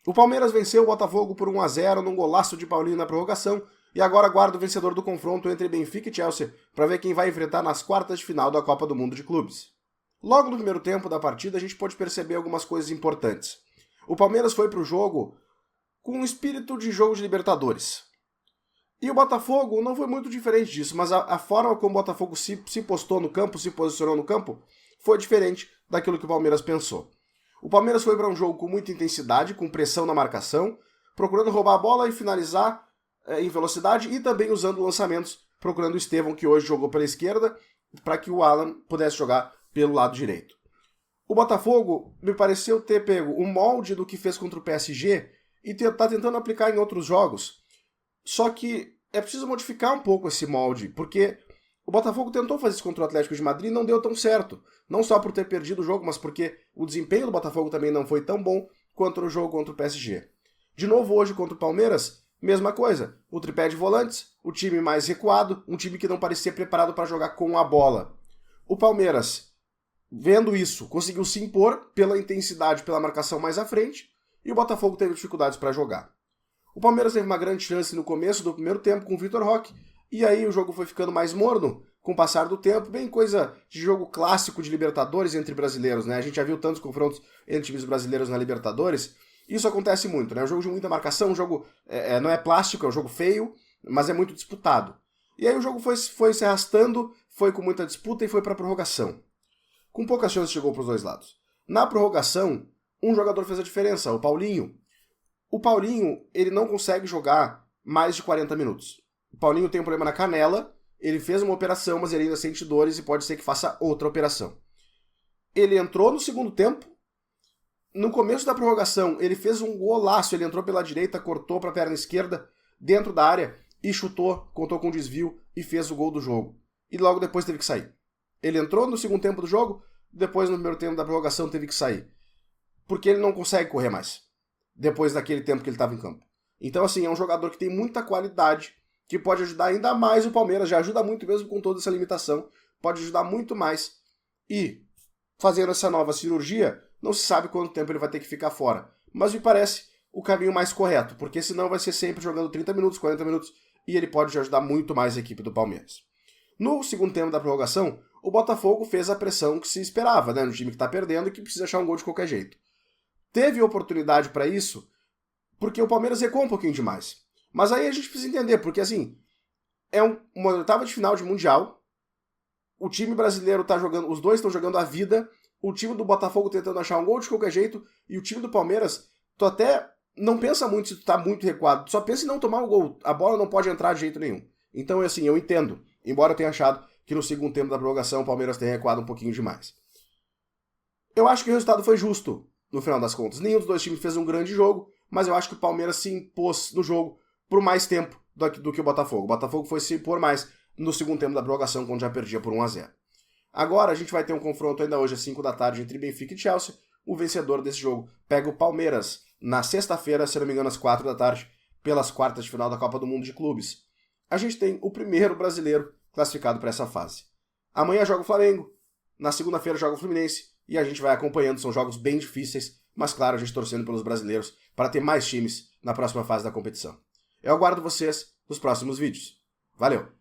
O Palmeiras venceu o Botafogo por 1-0 num golaço de Paulinho na prorrogação e agora aguarda o vencedor do confronto entre Benfica e Chelsea para ver quem vai enfrentar nas quartas de final da Copa do Mundo de Clubes. Logo no primeiro tempo da partida a gente pôde perceber algumas coisas importantes. O Palmeiras foi para o jogo com um espírito de jogo de Libertadores. E o Botafogo não foi muito diferente disso, mas a forma como o Botafogo se postou no campo, se posicionou no campo, foi diferente daquilo que o Palmeiras pensou. O Palmeiras foi para um jogo com muita intensidade, com pressão na marcação, procurando roubar a bola e finalizar em velocidade e também usando lançamentos, procurando o Estevão, que hoje jogou pela esquerda, para que o Alan pudesse jogar pelo lado direito. O Botafogo me pareceu ter pego o molde do que fez contra o PSG e está tentando aplicar em outros jogos. Só que é preciso modificar um pouco esse molde, porque o Botafogo tentou fazer isso contra o Atlético de Madrid e não deu tão certo. Não só por ter perdido o jogo, mas porque o desempenho do Botafogo também não foi tão bom quanto no jogo contra o PSG. De novo hoje contra o Palmeiras, mesma coisa. O tripé de volantes, o time mais recuado, um time que não parecia preparado para jogar com a bola. O Palmeiras, vendo isso, conseguiu se impor pela intensidade, pela marcação mais à frente, e o Botafogo teve dificuldades para jogar. O Palmeiras teve uma grande chance no começo do primeiro tempo com o Vitor Roque, e aí o jogo foi ficando mais morno com o passar do tempo, bem coisa de jogo clássico de Libertadores entre brasileiros, né? A gente já viu tantos confrontos entre times brasileiros na Libertadores. Isso acontece muito, né? É um jogo de muita marcação, um jogo não é plástico, é um jogo feio, mas é muito disputado. E aí o jogo foi se arrastando, foi com muita disputa e foi para a prorrogação. Com poucas chances chegou para os dois lados. Na prorrogação, um jogador fez a diferença, o Paulinho. O Paulinho, ele não consegue jogar mais de 40 minutos. O Paulinho tem um problema na canela, ele fez uma operação, mas ele ainda sente dores e pode ser que faça outra operação. Ele entrou no segundo tempo, no começo da prorrogação, ele fez um golaço, ele entrou pela direita, cortou para a perna esquerda, dentro da área, e chutou, contou com desvio e fez o gol do jogo. E logo depois teve que sair. Ele entrou no segundo tempo do jogo, depois no primeiro tempo da prorrogação teve que sair. Porque ele não consegue correr mais, depois daquele tempo que ele estava em campo. Então, assim, é um jogador que tem muita qualidade, que pode ajudar ainda mais o Palmeiras, já ajuda muito mesmo com toda essa limitação, pode ajudar muito mais. E, fazendo essa nova cirurgia, não se sabe quanto tempo ele vai ter que ficar fora. Mas me parece o caminho mais correto, porque senão vai ser sempre jogando 30 minutos, 40 minutos, e ele pode ajudar muito mais a equipe do Palmeiras. No segundo tempo da prorrogação, o Botafogo fez a pressão que se esperava, né, no time que está perdendo e que precisa achar um gol de qualquer jeito. Teve oportunidade para isso, porque o Palmeiras recuou um pouquinho demais. Mas aí a gente precisa entender, porque assim, é uma oitava de final de Mundial, o time brasileiro tá jogando, os dois estão jogando a vida, o time do Botafogo tentando achar um gol de qualquer jeito, e o time do Palmeiras, tu até não pensa muito se tu tá muito recuado, tu só pensa em não tomar um gol, a bola não pode entrar de jeito nenhum. Então, assim, eu entendo, embora eu tenha achado que no segundo tempo da prorrogação o Palmeiras tenha recuado um pouquinho demais. Eu acho que o resultado foi justo, no final das contas. Nenhum dos dois times fez um grande jogo, mas eu acho que o Palmeiras se impôs no jogo por mais tempo do que o Botafogo. O Botafogo foi se impor mais no segundo tempo da prorrogação, quando já perdia por 1-0. Agora a gente vai ter um confronto ainda hoje às 5 da tarde entre Benfica e Chelsea. O vencedor desse jogo pega o Palmeiras na sexta-feira, se não me engano, às 4 da tarde, pelas quartas de final da Copa do Mundo de Clubes. A gente tem o primeiro brasileiro classificado para essa fase. Amanhã joga o Flamengo, na segunda-feira joga o Fluminense, e a gente vai acompanhando, são jogos bem difíceis, mas claro, a gente torcendo pelos brasileiros para ter mais times na próxima fase da competição. Eu aguardo vocês nos próximos vídeos. Valeu!